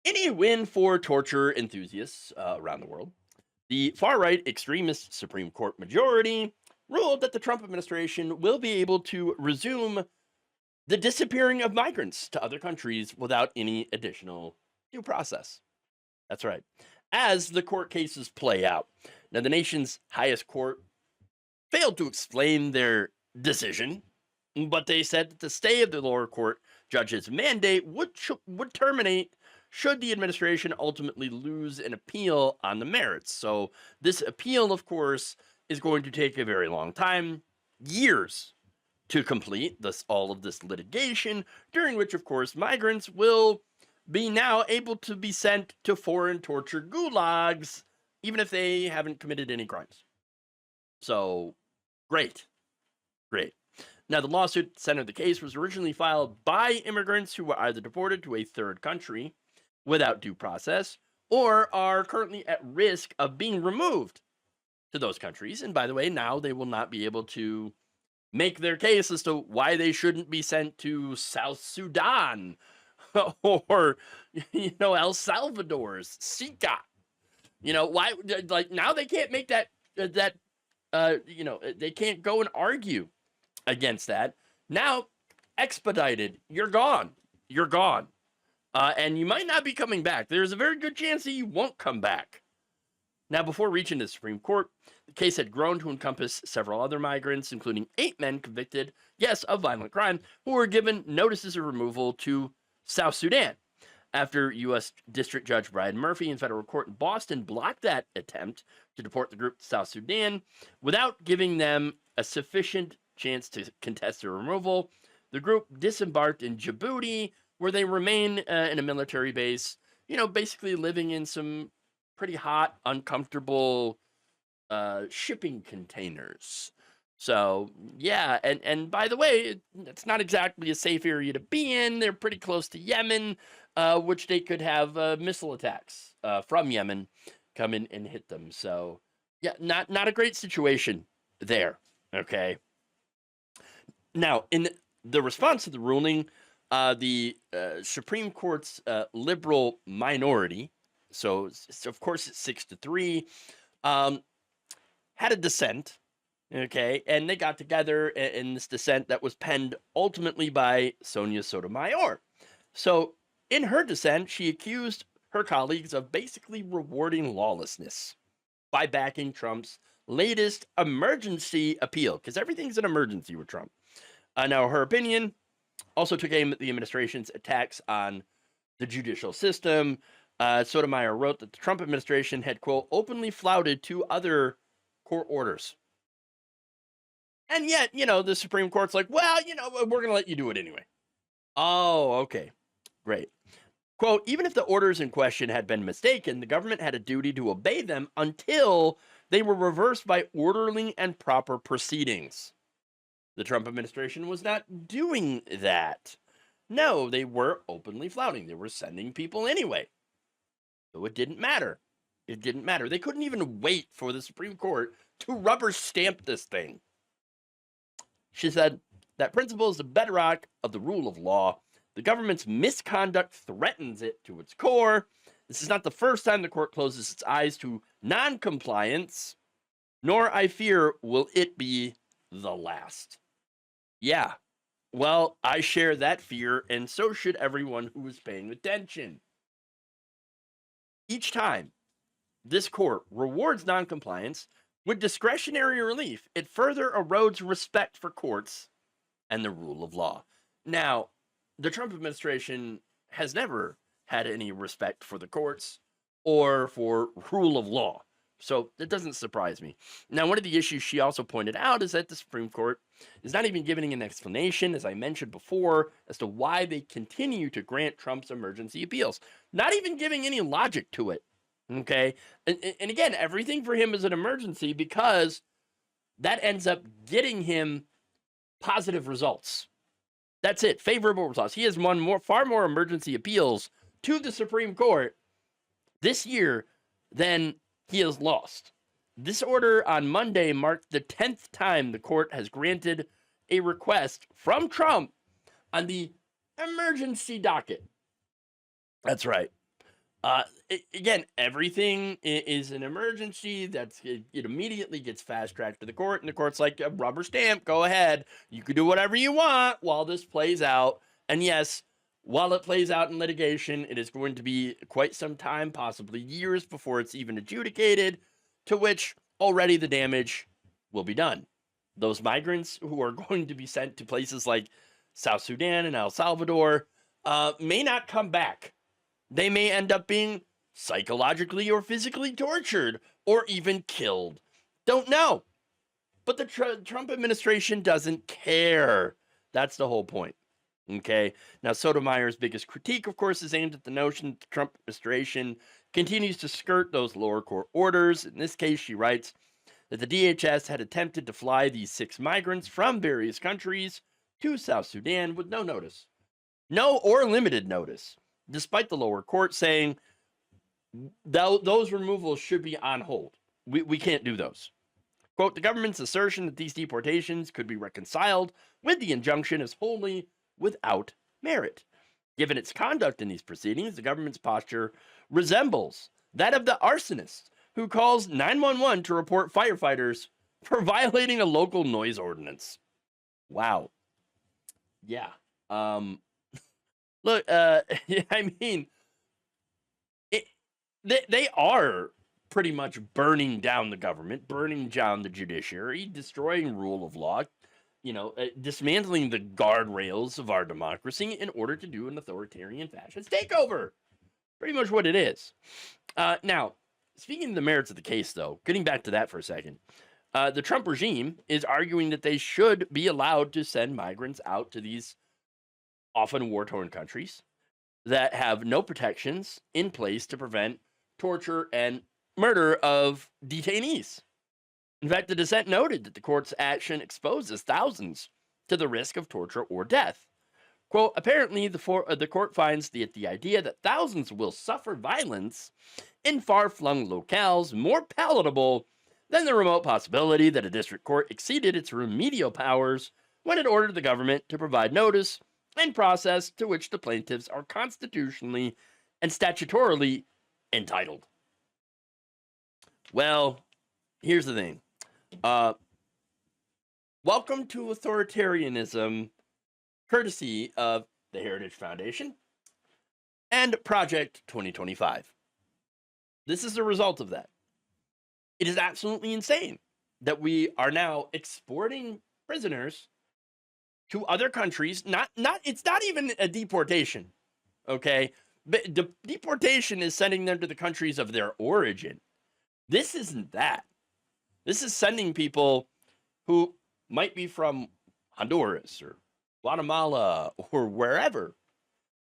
In a win for torture enthusiasts around the world, the far right extremist Supreme Court majority ruled that the Trump administration will be able to resume the disappearing of migrants to other countries without any additional due process. That's right. As the court cases play out, now the nation's highest court failed to explain their decision, but they said that the stay of the lower court judge's mandate would terminate should the administration ultimately lose an appeal on the merits. So this appeal, of course, is going to take a very long time, years to complete this all of this litigation, during which, of course, migrants will be now able to be sent to foreign torture gulags, even if they haven't committed any crimes. So great. Great. Now, the lawsuit centered the case was originally filed by immigrants who were either deported to a third country without due process or are currently at risk of being removed to those countries. And by the way, now they will not be able to make their case as to why they shouldn't be sent to South Sudan or El Salvador's Sika. Why, like, now they can't make that they can't go and argue against that. Now, expedited, you're gone. You're gone. And you might not be coming back. There's a very good chance that you won't come back. Now, before reaching the Supreme Court, the case had grown to encompass several other migrants, including 8 men convicted, yes, of violent crime, who were given notices of removal to South Sudan after U.S. District Judge Brian Murphy in federal court in Boston blocked that attempt to deport the group to South Sudan without giving them a sufficient chance to contest their removal. The group disembarked in Djibouti, where they remain in a military base, basically living in some pretty hot, uncomfortable shipping containers. So yeah, and by the way, it's not exactly a safe area to be in. They're pretty close to Yemen, which they could have missile attacks from Yemen come in and hit them. So yeah, not a great situation there. Okay. Now, in the response to the ruling, the Supreme Court's liberal minority, so of course it's 6-3, um, had a dissent. Okay, and they got together in this dissent that was penned ultimately by Sonia Sotomayor. So, in her dissent, she accused her colleagues of basically rewarding lawlessness by backing Trump's latest emergency appeal, because everything's an emergency with Trump. Now, her opinion also took aim at the administration's attacks on the judicial system. Sotomayor wrote that the Trump administration had, quote, openly flouted 2 other court orders. And yet, the Supreme Court's like, well, we're going to let you do it anyway. Oh, okay. Great. Quote, even if the orders in question had been mistaken, the government had a duty to obey them until they were reversed by orderly and proper proceedings. The Trump administration was not doing that. No, they were openly flouting. They were sending people anyway. So it didn't matter. It didn't matter. They couldn't even wait for the Supreme Court to rubber stamp this thing. She said that principle is the bedrock of the rule of law. The government's misconduct threatens it to its core. This is not the first time the court closes its eyes to non-compliance, nor, I fear, will it be the last. Yeah, well, I share that fear, and so should everyone who is paying attention. Each time this court rewards noncompliance with discretionary relief, it further erodes respect for courts and the rule of law. Now, the Trump administration has never had any respect for the courts or for rule of law. So it doesn't surprise me. Now, one of the issues she also pointed out is that the Supreme Court is not even giving an explanation, as I mentioned before, as to why they continue to grant Trump's emergency appeals. Not even giving any logic to it. Okay. And again, everything for him is an emergency because that ends up getting him positive results. That's it. Favorable results. He has won far more emergency appeals to the Supreme Court this year than he has lost. This order on Monday marked the 10th time the court has granted a request from Trump on the emergency docket. That's right. Again, everything is an emergency. It immediately gets fast tracked to the court, and the court's like a rubber stamp. Go ahead, you can do whatever you want while this plays out. And yes, while it plays out in litigation, it is going to be quite some time, possibly years, before it's even adjudicated. To which already the damage will be done. Those migrants who are going to be sent to places like South Sudan and El Salvador may not come back. They may end up being psychologically or physically tortured or even killed. Don't know. But the Trump administration doesn't care. That's the whole point. Okay. Now, Sotomayor's biggest critique, of course, is aimed at the notion that the Trump administration continues to skirt those lower court orders. In this case, she writes that the DHS had attempted to fly these 6 migrants from various countries to South Sudan with no notice, no or limited notice, despite the lower court saying those removals should be on hold. We can't do those. Quote, the government's assertion that these deportations could be reconciled with the injunction is wholly without merit. Given its conduct in these proceedings, the government's posture resembles that of the arsonist who calls 911 to report firefighters for violating a local noise ordinance. Wow. Yeah. Look, I mean, they are pretty much burning down the government, burning down the judiciary, destroying rule of law, dismantling the guardrails of our democracy in order to do an authoritarian fascist takeover. Pretty much what it is. Now, speaking of the merits of the case, though, getting back to that for a second, the Trump regime is arguing that they should be allowed to send migrants out to these often war-torn countries that have no protections in place to prevent torture and murder of detainees. In fact, the dissent noted that the court's action exposes thousands to the risk of torture or death. Quote, apparently, the court finds that the idea that thousands will suffer violence in far-flung locales more palatable than the remote possibility that a district court exceeded its remedial powers when it ordered the government to provide notice and process to which the plaintiffs are constitutionally and statutorily entitled. Well, here's the thing. Welcome to authoritarianism, courtesy of the Heritage Foundation and Project 2025. This is a result of that. It is absolutely insane that we are now exporting prisoners to other countries. It's not even a deportation, okay? But the deportation is sending them to the countries of their origin. This isn't that. This is sending people who might be from Honduras or Guatemala or wherever.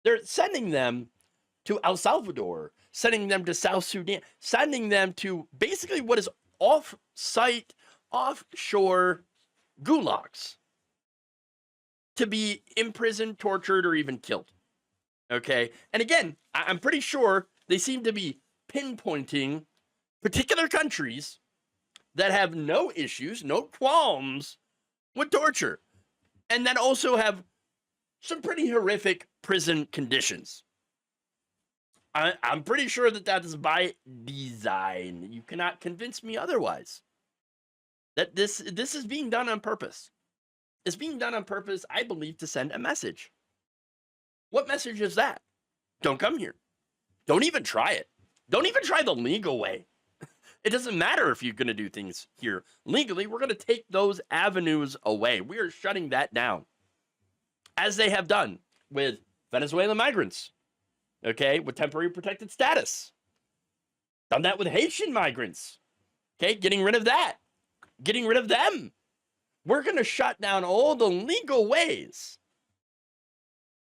They're sending them to El Salvador, sending them to South Sudan, sending them to basically what is off-site, offshore gulags to be imprisoned, tortured, or even killed. Okay? And again, I'm pretty sure they seem to be pinpointing particular countries that have no issues, no qualms with torture, and that also have some pretty horrific prison conditions. I'm pretty sure that is by design. You cannot convince me otherwise. That this is being done on purpose. It's being done on purpose, I believe, to send a message. What message is that? Don't come here. Don't even try it. Don't even try the legal way. It doesn't matter if you're going to do things here legally. We're going to take those avenues away. We are shutting that down, as they have done with Venezuelan migrants, okay, with temporary protected status. Done that with Haitian migrants, okay, getting rid of that, getting rid of them. We're going to shut down all the legal ways,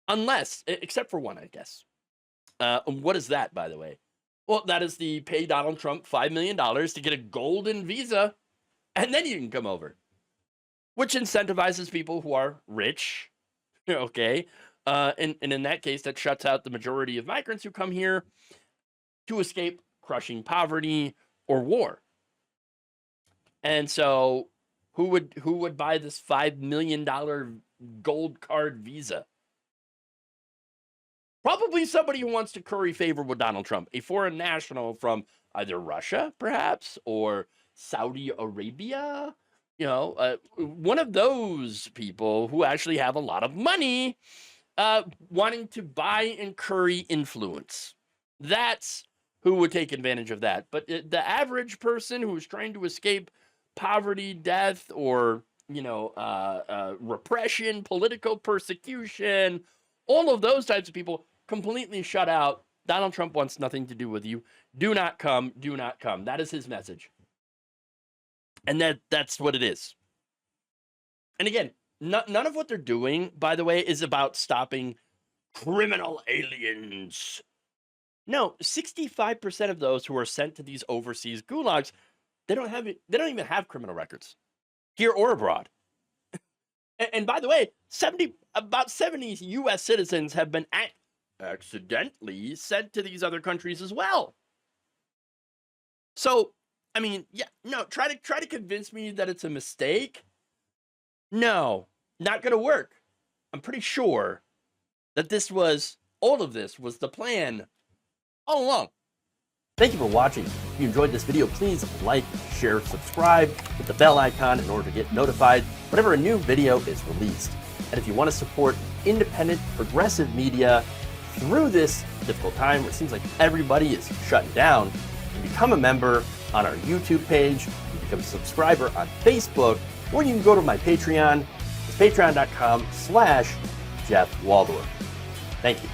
unless, except for one, I guess. What is that, by the way? Well, that is the pay Donald Trump $5 million to get a golden visa, and then you can come over, which incentivizes people who are rich, okay? And in that case, that shuts out the majority of migrants who come here to escape crushing poverty or war. And so who would buy this $5 million gold card visa? Probably somebody who wants to curry favor with Donald Trump, a foreign national from either Russia, perhaps, or Saudi Arabia. One of those people who actually have a lot of money wanting to buy and curry influence. That's who would take advantage of that. But the average person who's trying to escape poverty, death, or repression, political persecution, all of those types of people completely shut out. Donald Trump wants nothing to do with you. Do not come. Do not come. That is his message. And that's what it is. And again, none of what they're doing, by the way, is about stopping criminal aliens. No, 65% of those who are sent to these overseas gulags, they don't even have criminal records, here or abroad. And by the way, about 70 U.S. citizens have been accidentally sent to these other countries as well. So, I mean, try to convince me that it's a mistake. No, not going to work. I'm pretty sure that all of this was the plan all along. Thank you for watching. If you enjoyed this video, please like, share, subscribe, hit the bell icon in order to get notified whenever a new video is released. And if you want to support independent, progressive media through this difficult time where it seems like everybody is shutting down, you can become a member on our YouTube page, you can become a subscriber on Facebook, or you can go to my Patreon. It's patreon.com/Jeff Waldorf. Thank you.